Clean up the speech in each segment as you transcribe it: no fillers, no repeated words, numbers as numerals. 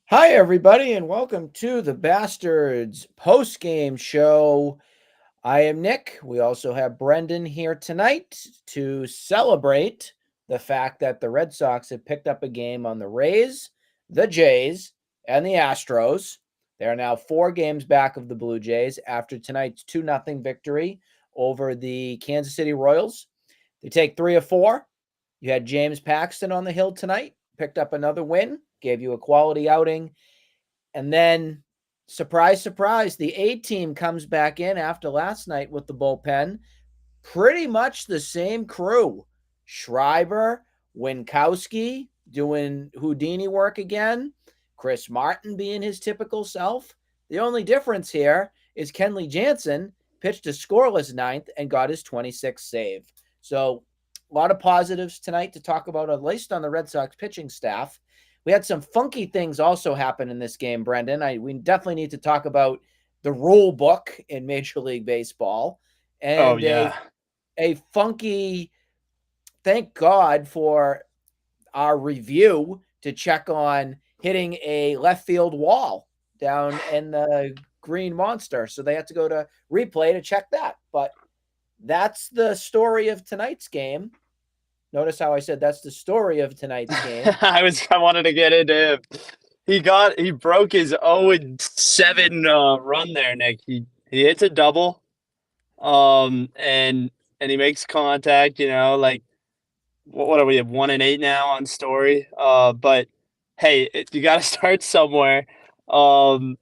Hi, everybody, and welcome to the Bastards post-game show. I am Nick. We also have Brendan here tonight to celebrate the fact that the Red Sox have picked up a game on the Rays, the Jays, and the Astros. They are now 4 games back of the Blue Jays after tonight's 2-0 victory over the Kansas City Royals. They take 3 of 4. You had James Paxton on the hill tonight, picked up another win, gave you a quality outing. And then, surprise, surprise, the A team comes back in after last night with the bullpen. Pretty much the same crew. Schreiber, Winkowski doing Houdini work again. Chris Martin being his typical self. The only difference here is Kenley Jansen pitched a scoreless ninth and got his 26th save. So, a lot of positives tonight to talk about, at least on the Red Sox pitching staff. We had some funky things also happen in this game, Brendan. We definitely need to talk about the rule book in Major League Baseball Oh and yeah. a funky, thank God for our review to check on hitting a left field wall down in the Green Monster. So they had to go to replay to check that. But that's the story of tonight's game. Notice how I said that's the story of tonight's game. I wanted to get into him. He broke his 0-7 run there, Nick. He hits a double, and he makes contact, like what are we at 1-8 now on Story? But hey, you got to start somewhere. Um,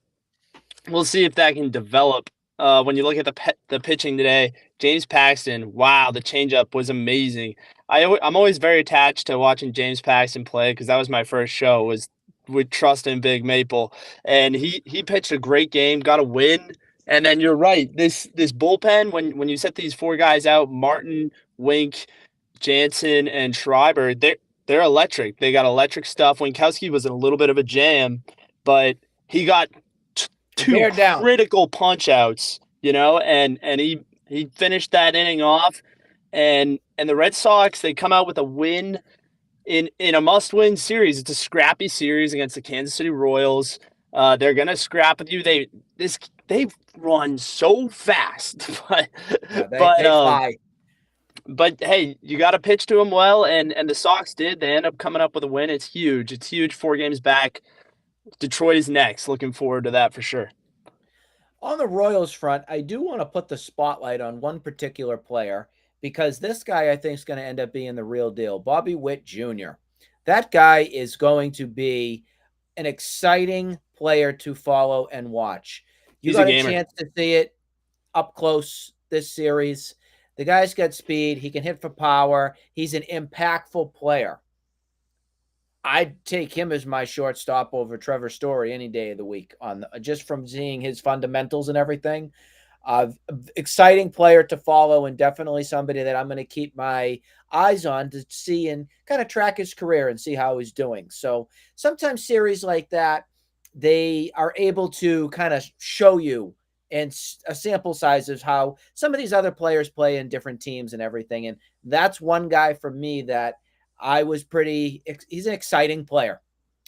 we'll see if that can develop. When you look at the pitching today, James Paxton, wow, the changeup was amazing. I'm always very attached to watching James Paxton play because that was my first show was with Trust in Big Maple, and he pitched a great game, got a win. And then you're right, this bullpen when you set these four guys out, Martin, Wink, Jansen, and Schreiber, they're electric. They got electric stuff. Winkowski was in a little bit of a jam, but he got two Bear down. critical punch outs, and he finished that inning off. And the Red Sox, they come out with a win in a must-win series. It's a scrappy series against the Kansas City Royals. They're gonna scrap with you. They've run so fast, but Yeah, they, but they um fly. but hey, you got to pitch to them well, and the Sox did. They end up coming up with a win. It's huge. It's huge. 4 games back. Detroit is next. Looking forward to that for sure. On the Royals front, I do want to put the spotlight on one particular player because this guy I think is going to end up being the real deal. Bobby Witt Jr. That guy is going to be an exciting player to follow and watch. You He's a got a gamer. chance to see it up close this series. The guy's got speed. He can hit for power. He's an impactful player. I'd take him as my shortstop over Trevor Story any day of the week on just from seeing his fundamentals and everything. Exciting player to follow and definitely somebody that I'm going to keep my eyes on to see and kind of track his career and see how he's doing. So sometimes series like that, they are able to kind of show you and a sample size of how some of these other players play in different teams and everything. And that's one guy for me that I was pretty. He's an exciting player,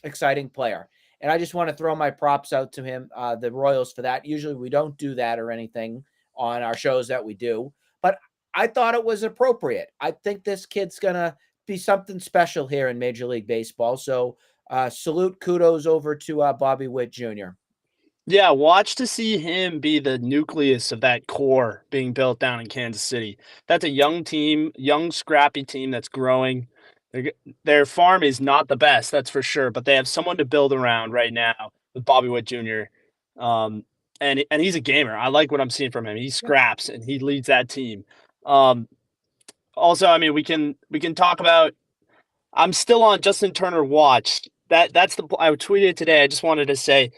exciting player, and I just want to throw my props out to him, the Royals, for that. Usually we don't do that or anything on our shows that we do, but I thought it was appropriate. I think this kid's gonna be something special here in Major League Baseball. So salute, kudos over to Bobby Witt Jr. Yeah, watch to see him be the nucleus of that core being built down in Kansas City. That's a young team, young, scrappy team that's growing. Their their farm is not the best, that's for sure, but they have someone to build around right now with Bobby Witt Jr. Um, and he's a gamer. I like what I'm seeing from him. He scraps and he leads that team. Um, Also, I mean, we can talk about. I'm still on Justin Turner watch. That's the I tweeted today. I just wanted to say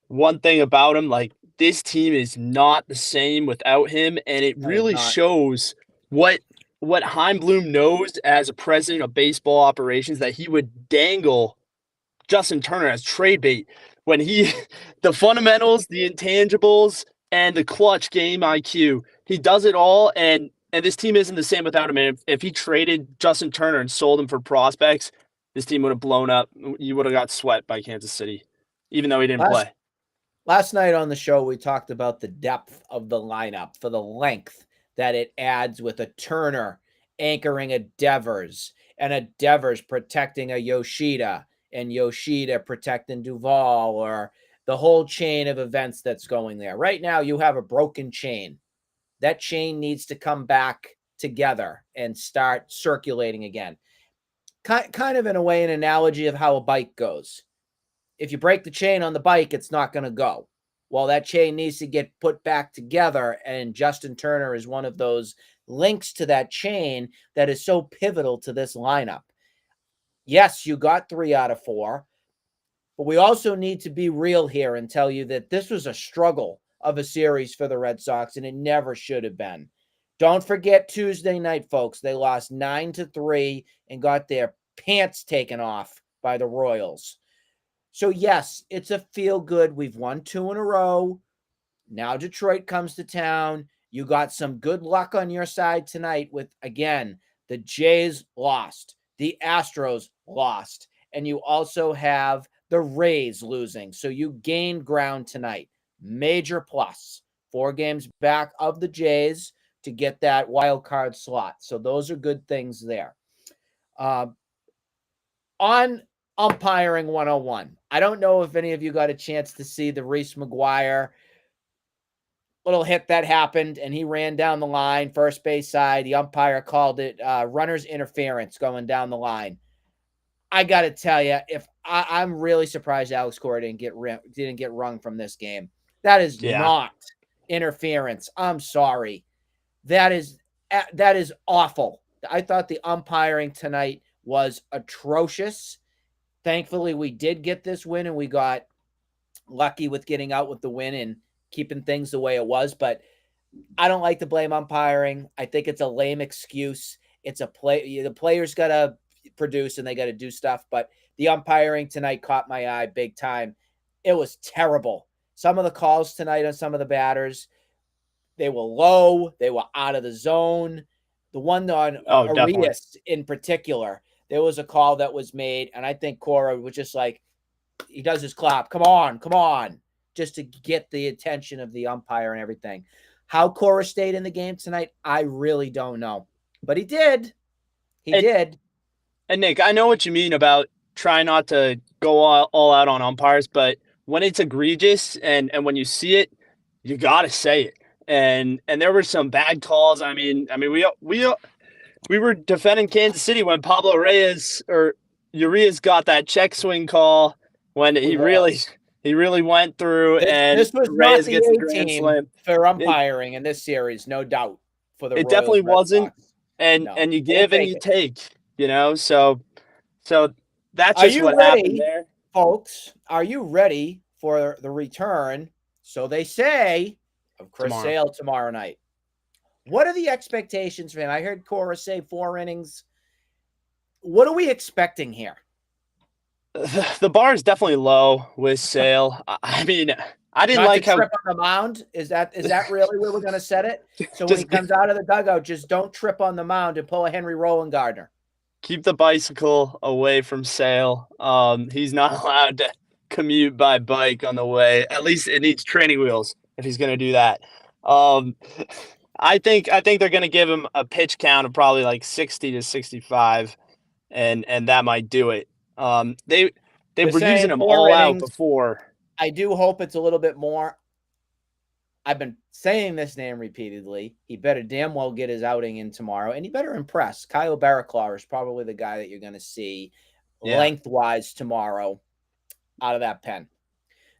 one thing about him, like this team is not the same without him, and it I am really not. shows what what Heimblum knows as a president of baseball operations that he would dangle Justin Turner as trade bait when he the fundamentals, the intangibles, and the clutch game IQ. He does it all, and this team isn't the same without him. And if he traded Justin Turner and sold him for prospects, this team would have blown up. You would have got swept by Kansas City. even though he didn't Last play. last night on the show, we talked about the depth of the lineup for the length that it adds with a Turner anchoring a Devers and a Devers protecting a Yoshida and Yoshida protecting Duvall, or the whole chain of events that's going there. Right now, you have a broken chain. That chain needs to come back together and start circulating again. Kind of in a way, an analogy of how a bike goes. If you break the chain on the bike, it's not going to go. Well, that chain needs to get put back together, and Justin Turner is one of those links to that chain that is so pivotal to this lineup. Yes, you got 3 out of 4, but we also need to be real here and tell you that this was a struggle of a series for the Red Sox, and it never should have been. Don't forget Tuesday night, folks. They lost 9-3 and got their pants taken off by the Royals. So, yes, it's a feel good. We've won 2 in a row. Now Detroit comes to town. You got some good luck on your side tonight with, again, the Jays lost, the Astros lost, and you also have the Rays losing. So you gained ground tonight. Major plus. 4 games back of the Jays to get that wild card slot. So those are good things there. On umpiring 101, I don't know if any of you got a chance to see the Reese McGuire little hit that happened, and he ran down the line, first base side. The umpire called it runner's interference going down the line. I got to tell you, I'm really surprised Alex Cora didn't get rung from this game. That is not interference. I'm sorry. That is awful. I thought the umpiring tonight was atrocious. Thankfully, we did get this win, and we got lucky with getting out with the win and keeping things the way it was. But I don't like to blame umpiring. I think it's a lame excuse. It's a play. The players got to produce and they got to do stuff. But the umpiring tonight caught my eye big time. It was terrible. Some of the calls tonight on some of the batters, they were low. They were out of the zone. The one on Arias in particular, there was a call that was made, and I think Cora was just like, he does his clap. Come on, just to get the attention of the umpire and everything. How Cora stayed in the game tonight, I really don't know. But he did. He did. And Nick, I know what you mean about trying not to go all out on umpires, but when it's egregious and when you see it, you got to say it. And there were some bad calls. I mean, we were defending Kansas City when Pablo Urias got that check swing call when he really went through, and this was Reyes not gets the the grand slam for umpiring in this series, no doubt. For the it Royals, definitely Red wasn't, Sox. and you give and you take, so that's Are just you what ready, happened there, folks? Are you ready for the return? So they say of Chris Sale tomorrow night. What are the expectations for him? I heard Cora say 4 innings. What are we expecting here? The bar is definitely low with Sale. I mean, I didn't like how trip on the mound. Is that really where we're going to set it? So when he comes out of the dugout, just don't trip on the mound and pull a Henry Roland Gardner. Keep the bicycle away from Sale. He's not allowed to commute by bike on the way. At least it needs training wheels if he's going to do that. I think they're going to give him a pitch count of probably like 60 to 65, and that might do it. They were using him all out before. I do hope it's a little bit more. I've been saying this name repeatedly. He better damn well get his outing in tomorrow, and he better impress. Kyle Barraclough is probably the guy that you're going to see lengthwise tomorrow out of that pen.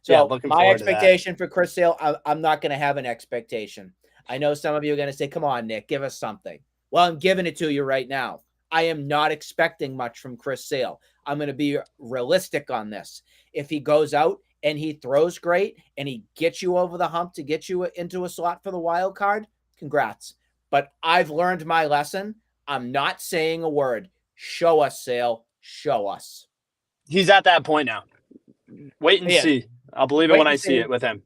So my expectation for Chris Sale, I'm not going to have an expectation. I know some of you are going to say, come on, Nick, give us something. Well, I'm giving it to you right now. I am not expecting much from Chris Sale. I'm going to be realistic on this. If he goes out and he throws great and he gets you over the hump to get you into a slot for the wild card, congrats. But I've learned my lesson. I'm not saying a word. Show us, Sale. Show us. He's at that point now. Wait and see. I'll believe it when I see it with him.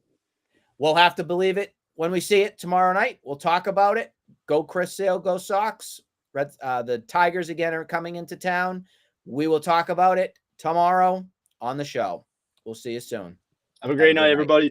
We'll have to believe it when we see it tomorrow night. We'll talk about it. Go Chris Sale, go Sox. The Tigers again are coming into town. We will talk about it tomorrow on the show. We'll see you soon. Have a great night, night. everybody.